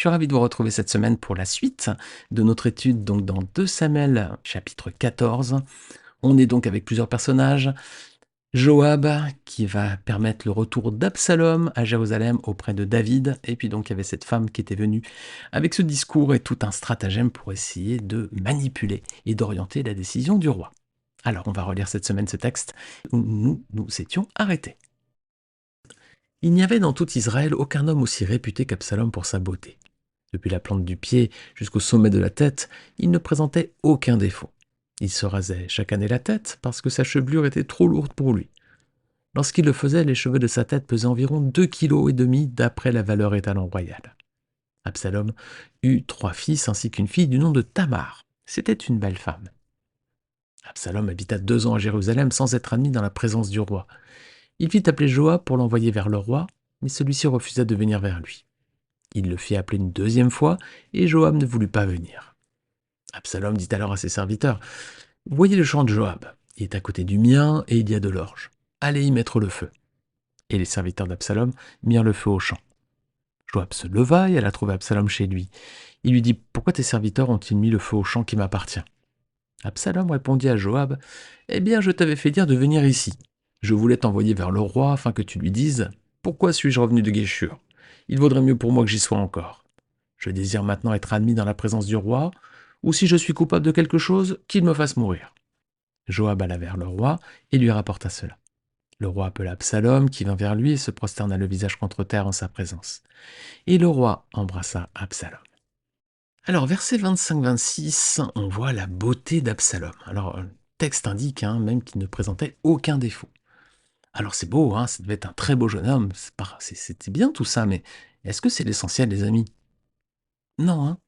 suis ravi de vous retrouver cette semaine pour la suite de notre étude donc dans 2 Samuel chapitre 14. On est donc avec plusieurs personnages. Joab qui va permettre le retour d'Absalom à Jérusalem auprès de David. Et puis donc il y avait cette femme qui était venue avec ce discours et tout un stratagème pour essayer de manipuler et d'orienter la décision du roi. Alors on va relire cette semaine ce texte où nous étions arrêtés. Il n'y avait dans tout Israël aucun homme aussi réputé qu'Absalom pour sa beauté. Depuis la plante du pied jusqu'au sommet de la tête, il ne présentait aucun défaut. Il se rasait chaque année la tête parce que sa chevelure était trop lourde pour lui. Lorsqu'il le faisait, les cheveux de sa tête pesaient environ 2,5 kg d'après la valeur étalon royale. Absalom eut 3 fils ainsi qu'une fille du nom de Tamar. C'était une belle femme. Absalom habita 2 ans à Jérusalem sans être admis dans la présence du roi. Il fit appeler Joab pour l'envoyer vers le roi, mais celui-ci refusa de venir vers lui. Il le fit appeler une 2e fois, et Joab ne voulut pas venir. Absalom dit alors à ses serviteurs, « Voyez le champ de Joab, il est à côté du mien, et il y a de l'orge. Allez y mettre le feu. » Et les serviteurs d'Absalom mirent le feu au champ. Joab se leva et alla trouver Absalom chez lui. Il lui dit, « Pourquoi tes serviteurs ont-ils mis le feu au champ qui m'appartient ?» Absalom répondit à Joab, « Eh bien, je t'avais fait dire de venir ici. Je voulais t'envoyer vers le roi afin que tu lui dises, « Pourquoi suis-je revenu de Guéshur ? Il vaudrait mieux pour moi que j'y sois encore. Je désire maintenant être admis dans la présence du roi, ou si je suis coupable de quelque chose, qu'il me fasse mourir. » Joab alla vers le roi et lui rapporta cela. Le roi appela Absalom, qui vint vers lui et se prosterna le visage contre terre en sa présence. Et le roi embrassa Absalom. Alors, versets 25-26, on voit la beauté d'Absalom. Alors, le texte indique même qu'il ne présentait aucun défaut. Alors c'est beau, ça devait être un très beau jeune homme, c'était bien tout ça, mais est-ce que c'est l'essentiel, les amis? Non,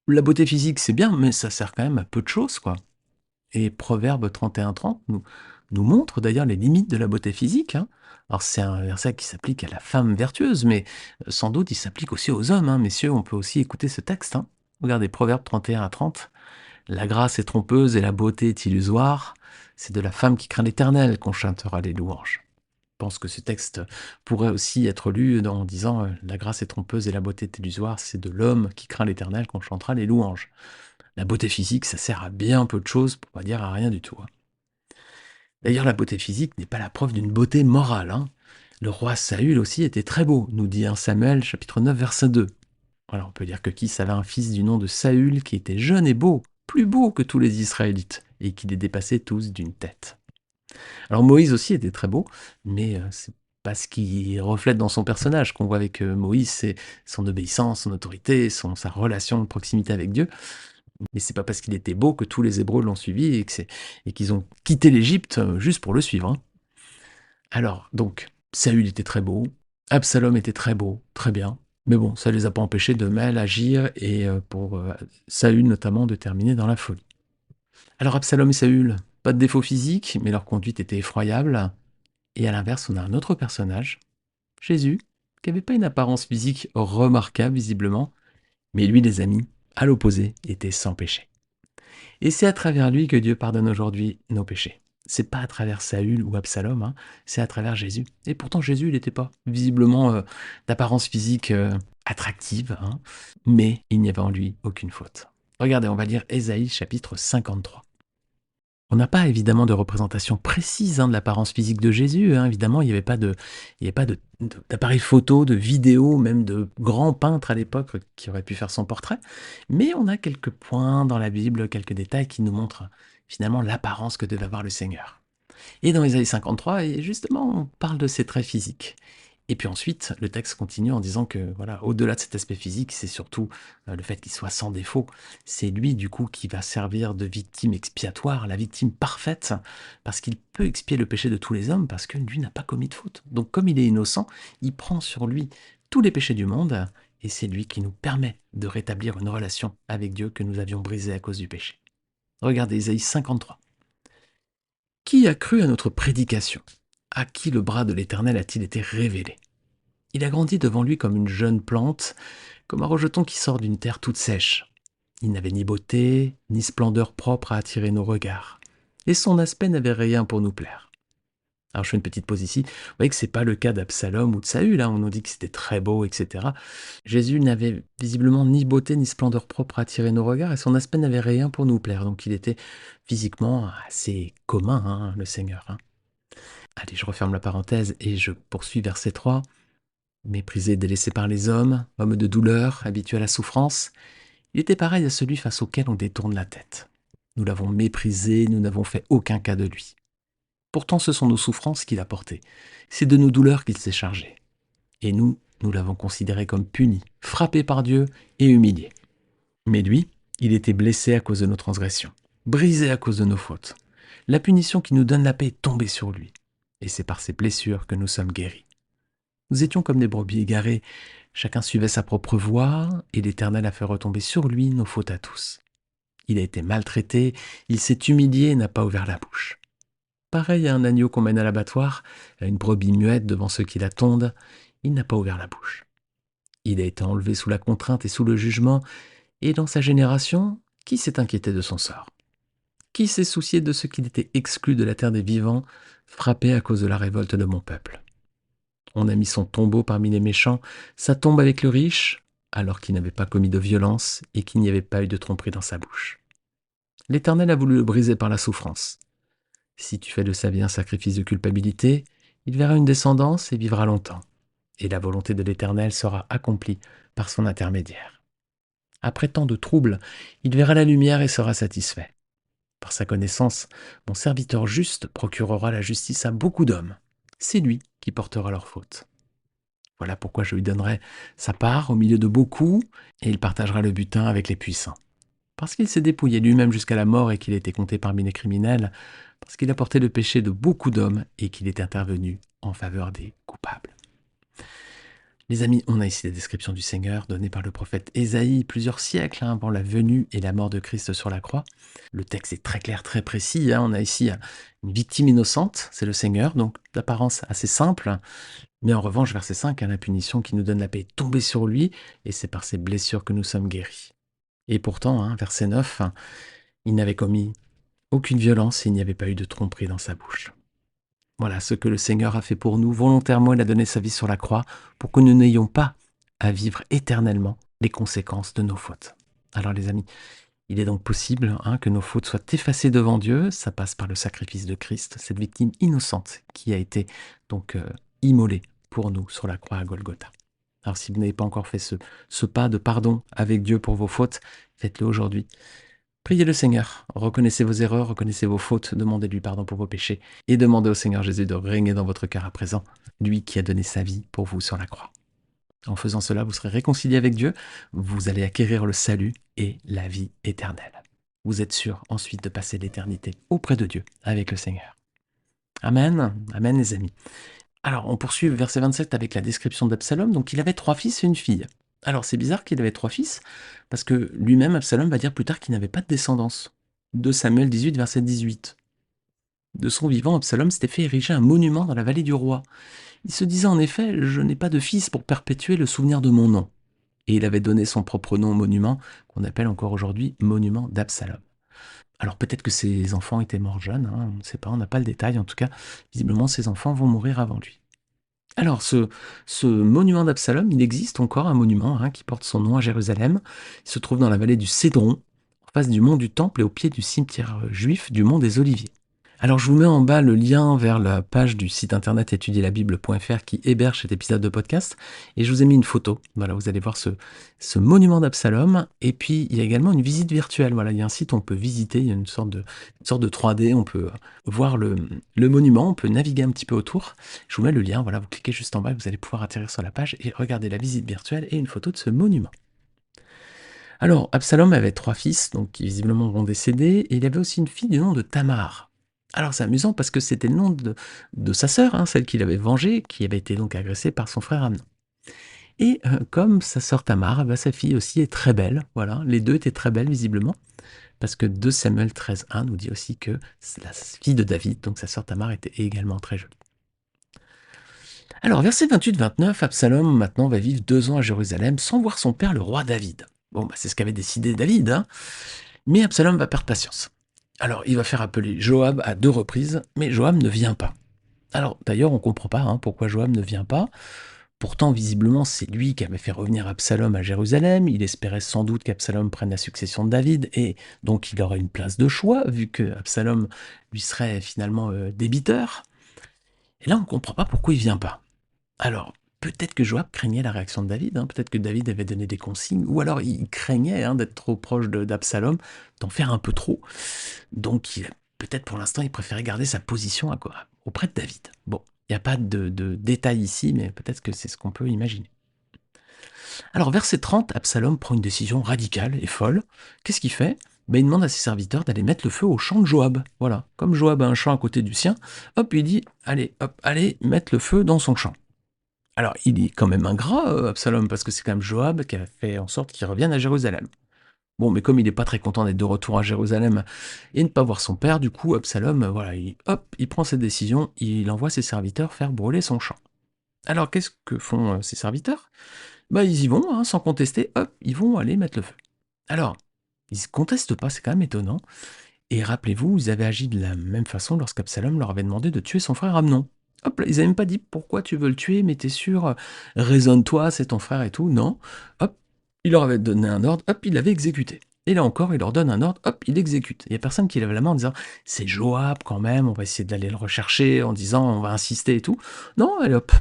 la beauté physique c'est bien, mais ça sert quand même à peu de choses, quoi. Et Proverbe 31-30 nous montre d'ailleurs les limites de la beauté physique. Alors c'est un verset qui s'applique à la femme vertueuse, mais sans doute il s'applique aussi aux hommes. Messieurs, on peut aussi écouter ce texte. Regardez Proverbe 31-30. La grâce est trompeuse et la beauté est illusoire. C'est de la femme qui craint l'Éternel qu'on chantera les louanges. Je pense que ce texte pourrait aussi être lu en disant « La grâce est trompeuse et la beauté est illusoire, c'est de l'homme qui craint l'Éternel qu'on chantera les louanges ». La beauté physique, ça sert à bien peu de choses, pour pas dire à rien du tout. D'ailleurs, la beauté physique n'est pas la preuve d'une beauté morale. Le roi Saül aussi était très beau, nous dit 1 Samuel chapitre 9 verset 2. Voilà, on peut dire que Kis avait un fils du nom de Saül qui était jeune et beau, plus beau que tous les Israélites, et qui les dépassait tous d'une tête. Alors Moïse aussi était très beau, mais c'est pas ce qui reflète dans son personnage. Qu'on voit avec Moïse, c'est son obéissance, son autorité, sa relation de proximité avec Dieu. Mais c'est pas parce qu'il était beau que tous les Hébreux l'ont suivi et qu'ils ont quitté l'Égypte juste pour le suivre. Alors, donc, Saül était très beau, Absalom était très beau, très bien. Mais bon, ça ne les a pas empêchés de mal agir et pour Saül notamment de terminer dans la folie. Alors Absalom et Saül, pas de défaut physique, mais leur conduite était effroyable. Et à l'inverse, on a un autre personnage, Jésus, qui n'avait pas une apparence physique remarquable visiblement, mais lui, les amis, à l'opposé, était sans péché. Et c'est à travers lui que Dieu pardonne aujourd'hui nos péchés. C'est pas à travers Saül ou Absalom, c'est à travers Jésus. Et pourtant Jésus, il n'était pas visiblement d'apparence physique attractive, mais il n'y avait en lui aucune faute. Regardez, on va lire Ésaïe chapitre 53. On n'a pas évidemment de représentation précise de l'apparence physique de Jésus. Évidemment, il n'y avait pas d'appareil photo, de vidéo, même de grands peintres à l'époque qui auraient pu faire son portrait. Mais on a quelques points dans la Bible, quelques détails qui nous montrent finalement l'apparence que devait avoir le Seigneur. Et dans Ésaïe 53, et justement, on parle de ses traits physiques. Et puis ensuite, le texte continue en disant que, voilà, au-delà de cet aspect physique, c'est surtout le fait qu'il soit sans défaut. C'est lui, du coup, qui va servir de victime expiatoire, la victime parfaite, parce qu'il peut expier le péché de tous les hommes, parce que lui n'a pas commis de faute. Donc, comme il est innocent, il prend sur lui tous les péchés du monde, et c'est lui qui nous permet de rétablir une relation avec Dieu que nous avions brisée à cause du péché. Regardez Ésaïe 53. Qui a cru à notre prédication? À qui le bras de l'Éternel a-t-il été révélé? Il a grandi devant lui comme une jeune plante, comme un rejeton qui sort d'une terre toute sèche. Il n'avait ni beauté, ni splendeur propre à attirer nos regards, et son aspect n'avait rien pour nous plaire. Alors je fais une petite pause ici. Vous voyez que c'est pas le cas d'Absalom ou de Saül, hein, on nous dit que c'était très beau, etc. Jésus n'avait visiblement ni beauté ni splendeur propre à attirer nos regards et son aspect n'avait rien pour nous plaire. Donc il était physiquement assez commun, hein, le Seigneur. Hein. Allez, je referme la parenthèse et je poursuis verset 3. Méprisé, délaissé par les hommes, homme de douleur, habitué à la souffrance, il était pareil à celui face auquel on détourne la tête. Nous l'avons méprisé, nous n'avons fait aucun cas de lui. Pourtant, ce sont nos souffrances qu'il a portées. C'est de nos douleurs qu'il s'est chargé. Et nous l'avons considéré comme puni, frappé par Dieu et humilié. Mais lui, il était blessé à cause de nos transgressions, brisé à cause de nos fautes. La punition qui nous donne la paix est tombée sur lui. Et c'est par ses blessures que nous sommes guéris. Nous étions comme des brebis égarées, chacun suivait sa propre voie, et l'Éternel a fait retomber sur lui nos fautes à tous. Il a été maltraité, il s'est humilié et n'a pas ouvert la bouche. Pareil à un agneau qu'on mène à l'abattoir, à une brebis muette devant ceux qui la tondent, il n'a pas ouvert la bouche. Il a été enlevé sous la contrainte et sous le jugement, et dans sa génération, qui s'est inquiété de son sort? Qui s'est soucié de ce qu'il était exclu de la terre des vivants, frappé à cause de la révolte de mon peuple? On a mis son tombeau parmi les méchants, sa tombe avec le riche, alors qu'il n'avait pas commis de violence et qu'il n'y avait pas eu de tromperie dans sa bouche. L'Éternel a voulu le briser par la souffrance. Si tu fais de sa vie un sacrifice de culpabilité, il verra une descendance et vivra longtemps. Et la volonté de l'Éternel sera accomplie par son intermédiaire. Après tant de troubles, il verra la lumière et sera satisfait. Par sa connaissance, mon serviteur juste procurera la justice à beaucoup d'hommes. C'est lui qui portera leurs fautes. Voilà pourquoi je lui donnerai sa part au milieu de beaucoup, et il partagera le butin avec les puissants. Parce qu'il s'est dépouillé lui-même jusqu'à la mort et qu'il était compté parmi les criminels, parce qu'il a porté le péché de beaucoup d'hommes et qu'il est intervenu en faveur des coupables. Les amis, on a ici la description du Seigneur donnée par le prophète Ésaïe plusieurs siècles avant la venue et la mort de Christ sur la croix. Le texte est très clair, très précis. On a ici une victime innocente, c'est le Seigneur, donc d'apparence assez simple. Mais en revanche, verset 5, la punition qui nous donne la paix est tombée sur lui, et c'est par ses blessures que nous sommes guéris. Et pourtant, verset 9, il n'avait commis aucune violence et il n'y avait pas eu de tromperie dans sa bouche. Voilà ce que le Seigneur a fait pour nous. Volontairement, il a donné sa vie sur la croix pour que nous n'ayons pas à vivre éternellement les conséquences de nos fautes. Alors les amis, il est donc possible que nos fautes soient effacées devant Dieu. Ça passe par le sacrifice de Christ, cette victime innocente qui a été donc immolée pour nous sur la croix à Golgotha. Alors si vous n'avez pas encore fait ce pas de pardon avec Dieu pour vos fautes, faites-le aujourd'hui. Priez le Seigneur, reconnaissez vos erreurs, reconnaissez vos fautes, demandez-lui pardon pour vos péchés et demandez au Seigneur Jésus de régner dans votre cœur à présent, lui qui a donné sa vie pour vous sur la croix. En faisant cela, vous serez réconcilié avec Dieu, vous allez acquérir le salut et la vie éternelle. Vous êtes sûr ensuite de passer l'éternité auprès de Dieu avec le Seigneur. Amen, amen les amis. Alors on poursuit verset 27 avec la description d'Absalom. Donc il avait 3 fils et une fille. Alors c'est bizarre qu'il avait 3 fils, parce que lui-même, Absalom, va dire plus tard qu'il n'avait pas de descendance. 2 Samuel 18, verset 18. De son vivant, Absalom s'était fait ériger un monument dans la vallée du roi. Il se disait en effet, je n'ai pas de fils pour perpétuer le souvenir de mon nom. Et il avait donné son propre nom au monument, qu'on appelle encore aujourd'hui monument d'Absalom. Alors peut-être que ses enfants étaient morts jeunes, on ne sait pas, on n'a pas le détail, en tout cas, visiblement ses enfants vont mourir avant lui. Alors, ce monument d'Absalom, il existe encore un monument qui porte son nom à Jérusalem. Il se trouve dans la vallée du Cédron, en face du mont du Temple et au pied du cimetière juif du mont des Oliviers. Alors, je vous mets en bas le lien vers la page du site internet étudierlabible.fr qui héberge cet épisode de podcast. Et je vous ai mis une photo. Voilà, vous allez voir ce monument d'Absalom. Et puis, il y a également une visite virtuelle. Voilà, il y a un site où on peut visiter. Il y a une sorte de 3D. On peut voir le monument. On peut naviguer un petit peu autour. Je vous mets le lien. Voilà, vous cliquez juste en bas. Vous allez pouvoir atterrir sur la page et regarder la visite virtuelle et une photo de ce monument. Alors, Absalom avait 3 fils, donc qui visiblement vont décéder. Et il avait aussi une fille du nom de Tamar. Alors c'est amusant parce que c'était le nom de sa sœur, celle qu'il avait vengée, qui avait été donc agressée par son frère Amnon. Et comme sa sœur Tamar, sa fille aussi est très belle, voilà, les deux étaient très belles visiblement, parce que 2 Samuel 13.1 nous dit aussi que c'est la fille de David, donc sa sœur Tamar était également très jolie. Alors verset 28-29, Absalom maintenant va vivre 2 ans à Jérusalem sans voir son père le roi David. Bon, c'est ce qu'avait décidé David, mais Absalom va perdre patience. Alors, il va faire appeler Joab à 2 reprises, mais Joab ne vient pas. Alors d'ailleurs, on ne comprend pas pourquoi Joab ne vient pas. Pourtant, visiblement, c'est lui qui avait fait revenir Absalom à Jérusalem. Il espérait sans doute qu'Absalom prenne la succession de David, et donc il aurait une place de choix, vu que Absalom lui serait finalement débiteur. Et là, on ne comprend pas pourquoi il vient pas. Alors, peut-être que Joab craignait la réaction de David, peut-être que David avait donné des consignes, ou alors il craignait d'être trop proche d'Absalom, d'en faire un peu trop. Donc, peut-être pour l'instant, il préférait garder sa position auprès de David. Bon, il n'y a pas de détails ici, mais peut-être que c'est ce qu'on peut imaginer. Alors, verset 30, Absalom prend une décision radicale et folle. Qu'est-ce qu'il fait? Il demande à ses serviteurs d'aller mettre le feu au champ de Joab. Voilà, comme Joab a un champ à côté du sien, hop, il dit, allez, hop, allez mettre le feu dans son champ. Alors, il est quand même ingrat, Absalom, parce que c'est quand même Joab qui a fait en sorte qu'il revienne à Jérusalem. Bon, mais comme il n'est pas très content d'être de retour à Jérusalem et ne pas voir son père, du coup, Absalom, voilà, il prend cette décision, il envoie ses serviteurs faire brûler son champ. Alors, qu'est-ce que font ses serviteurs? Ils y vont, sans contester, hop, ils vont aller mettre le feu. Alors, ils ne contestent pas, c'est quand même étonnant. Et rappelez-vous, ils avaient agi de la même façon lorsqu'Absalom leur avait demandé de tuer son frère Amnon. Hop là, ils n'avaient même pas dit pourquoi tu veux le tuer, mais t'es sûr, raisonne-toi, c'est ton frère et tout. Non, hop, il leur avait donné un ordre, hop, il l'avait exécuté. Et là encore, il leur donne un ordre, hop, il exécute. Il n'y a personne qui lève la main en disant c'est Joab quand même, on va essayer d'aller le rechercher, en disant on va insister et tout. Non, allez hop.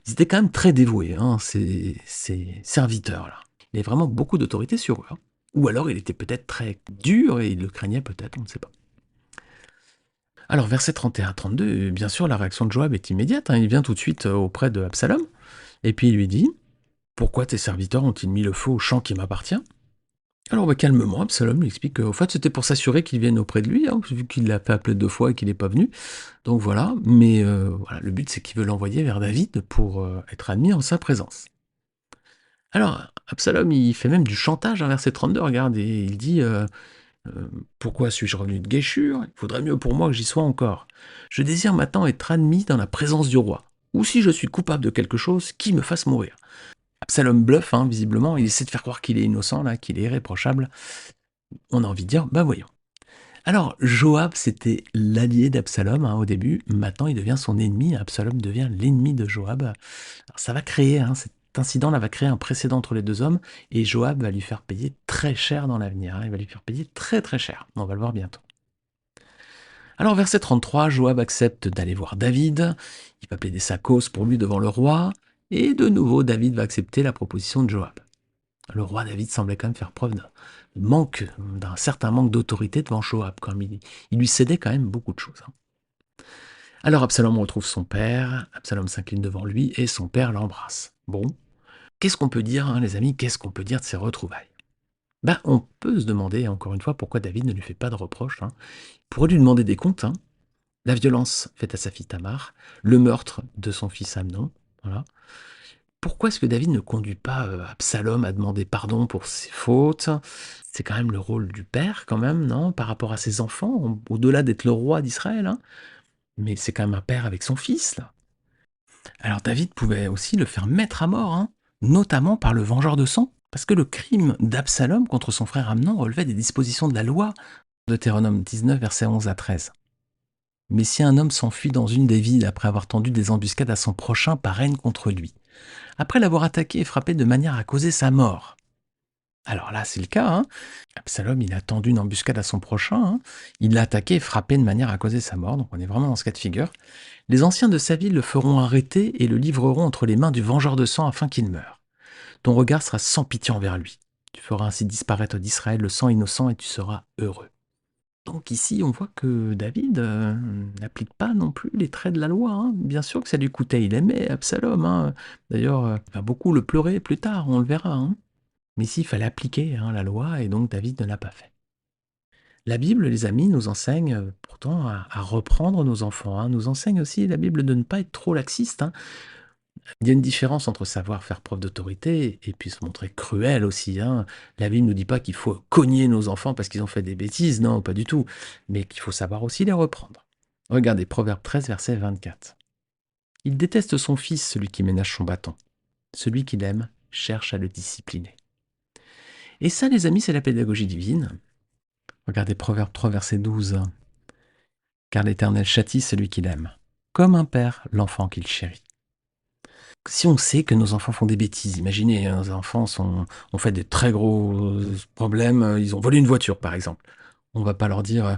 Ils étaient quand même très dévoués, ces serviteurs-là. Il avait vraiment beaucoup d'autorité sur eux. Ou alors il était peut-être très dur et il le craignait peut-être, on ne sait pas. Alors, versets 31 à 32, bien sûr, la réaction de Joab est immédiate. Il vient tout de suite auprès de Absalom, et puis il lui dit « Pourquoi tes serviteurs ont-ils mis le feu au champ qui m'appartient ?» Alors, calmement, Absalom lui explique qu'au fait, c'était pour s'assurer qu'il vienne auprès de lui, vu qu'il l'a fait appeler 2 fois et qu'il n'est pas venu. Donc voilà, mais voilà, le but, c'est qu'il veut l'envoyer vers David pour être admis en sa présence. Alors, Absalom, il fait même du chantage, verset 32, regarde, et il dit pourquoi suis-je revenu de Guéchur? Il faudrait mieux pour moi que j'y sois encore. Je désire maintenant être admis dans la présence du roi. Ou si je suis coupable de quelque chose, qui me fasse mourir. Absalom bluffe, visiblement, il essaie de faire croire qu'il est innocent, là, qu'il est irréprochable. On a envie de dire, voyons. Alors, Joab, c'était l'allié d'Absalom au début. Maintenant, il devient son ennemi. Absalom devient l'ennemi de Joab. Alors, ça va créer, cet incident-là va créer un précédent entre les deux hommes. Et Joab va lui faire payer très cher dans l'avenir. Il va lui faire payer très très cher. On va le voir bientôt. Alors, verset 33, Joab accepte d'aller voir David. Il va plaider sa cause pour lui devant le roi. Et de nouveau, David va accepter la proposition de Joab. Le roi David semblait quand même faire preuve d'un certain manque d'autorité devant Joab. Il lui cédait quand même beaucoup de choses. Alors Absalom retrouve son père, Absalom s'incline devant lui et son père l'embrasse. Bon, qu'est-ce qu'on peut dire, les amis, qu'est-ce qu'on peut dire de ces retrouvailles? On peut se demander, encore une fois, pourquoi David ne lui fait pas de reproches. Il pourrait lui demander des comptes, la violence faite à sa fille Tamar, le meurtre de son fils Amnon, voilà. Pourquoi est-ce que David ne conduit pas Absalom à demander pardon pour ses fautes? C'est quand même le rôle du père, quand même, non? Par rapport à ses enfants, au-delà d'être le roi d'Israël, mais c'est quand même un père avec son fils, là. Alors David pouvait aussi le faire mettre à mort, notamment par le vengeur de sang, parce que le crime d'Absalom contre son frère Amnon relevait des dispositions de la loi, Deutéronome 19, versets 11 à 13. Mais si un homme s'enfuit dans une des villes après avoir tendu des embuscades à son prochain par haine contre lui, après l'avoir attaqué et frappé de manière à causer sa mort. Alors là, c'est le cas. Absalom, il a tendu une embuscade à son prochain. Il l'a attaqué et frappé de manière à causer sa mort. Donc on est vraiment dans ce cas de figure. Les anciens de sa ville le feront arrêter et le livreront entre les mains du vengeur de sang afin qu'il meure. Ton regard sera sans pitié envers lui. Tu feras ainsi disparaître d'Israël le sang innocent et tu seras heureux. Donc ici, on voit que David n'applique pas non plus les traits de la loi. Bien sûr que ça lui coûtait, il aimait Absalom. D'ailleurs, il va beaucoup le pleurer plus tard, on le verra. Mais ici, il fallait appliquer la loi et donc David ne l'a pas fait. La Bible, les amis, nous enseigne pourtant à reprendre nos enfants. Nous enseigne aussi la Bible de ne pas être trop laxiste. Il y a une différence entre savoir faire preuve d'autorité et puis se montrer cruel aussi. La Bible ne nous dit pas qu'il faut cogner nos enfants parce qu'ils ont fait des bêtises, non, pas du tout, mais qu'il faut savoir aussi les reprendre. Regardez, Proverbe 13, verset 24. Il déteste son fils, celui qui ménage son bâton. Celui qui l'aime cherche à le discipliner. Et ça, les amis, c'est la pédagogie divine. Regardez Proverbe 3, verset 12. Car l'Éternel châtie celui qui l'aime. comme un père l'enfant qu'il chérit. Si on sait que nos enfants font des bêtises, imaginez, nos enfants ont fait des très gros problèmes, ils ont volé une voiture par exemple. On va pas leur dire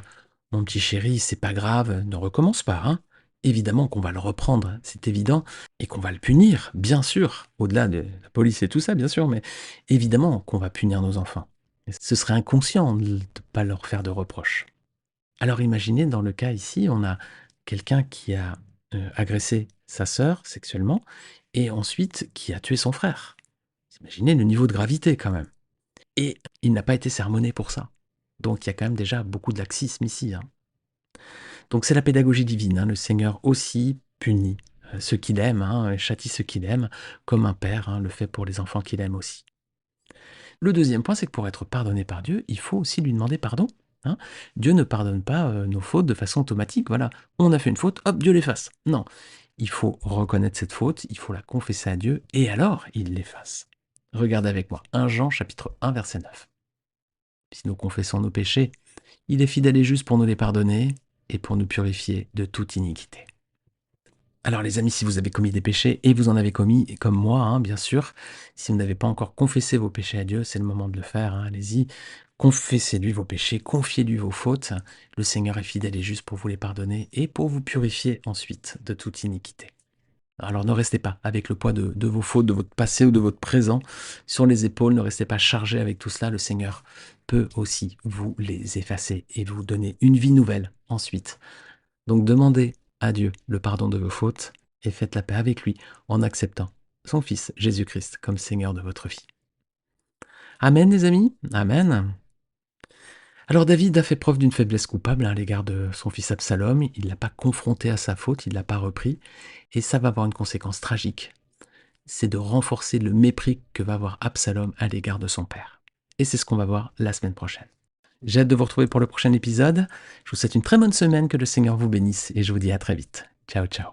mon petit chéri, c'est pas grave, ne recommence pas. Hein. Évidemment qu'on va le reprendre, c'est évident, et qu'on va le punir, bien sûr, au-delà de la police et tout ça, bien sûr, mais évidemment qu'on va punir nos enfants. Et ce serait inconscient de ne pas leur faire de reproches. Alors imaginez, dans le cas ici, on a quelqu'un qui a agressé sa sœur sexuellement et ensuite qui a tué son frère. Imaginez le niveau de gravité quand même. Et il n'a pas été sermonné pour ça. Donc il y a quand même déjà beaucoup de laxisme ici. Hein. Donc c'est la pédagogie divine. Hein. Le Seigneur aussi punit ceux qu'il aime, hein, châtie ceux qu'il aime, comme un père le fait pour les enfants qu'il aime aussi. Le deuxième point, c'est que pour être pardonné par Dieu, il faut aussi lui demander pardon. Hein. Dieu ne pardonne pas nos fautes de façon automatique. Voilà, on a fait une faute, hop, Dieu l'efface. Non, il faut reconnaître cette faute, il faut la confesser à Dieu, et alors il l'efface. Regardez avec moi, 1 Jean chapitre 1 verset 9. Si nous confessons nos péchés, il est fidèle et juste pour nous les pardonner et pour nous purifier de toute iniquité. Alors les amis, si vous avez commis des péchés, et vous en avez commis, et comme moi, bien sûr, si vous n'avez pas encore confessé vos péchés à Dieu, c'est le moment de le faire, allez-y, confessez-lui vos péchés, confiez-lui vos fautes, le Seigneur est fidèle et juste pour vous les pardonner, et pour vous purifier ensuite de toute iniquité. Alors ne restez pas avec le poids de vos fautes, de votre passé ou de votre présent sur les épaules, ne restez pas chargé avec tout cela, le Seigneur peut aussi vous les effacer et vous donner une vie nouvelle ensuite. Donc demandez à Dieu le pardon de vos fautes et faites la paix avec lui en acceptant son Fils Jésus-Christ comme Seigneur de votre vie. Amen les amis, Amen. Alors David a fait preuve d'une faiblesse coupable à l'égard de son fils Absalom, il ne l'a pas confronté à sa faute, il ne l'a pas repris, et ça va avoir une conséquence tragique. C'est de renforcer le mépris que va avoir Absalom à l'égard de son père. Et c'est ce qu'on va voir la semaine prochaine. J'ai hâte de vous retrouver pour le prochain épisode. Je vous souhaite une très bonne semaine, que le Seigneur vous bénisse et je vous dis à très vite. Ciao, ciao.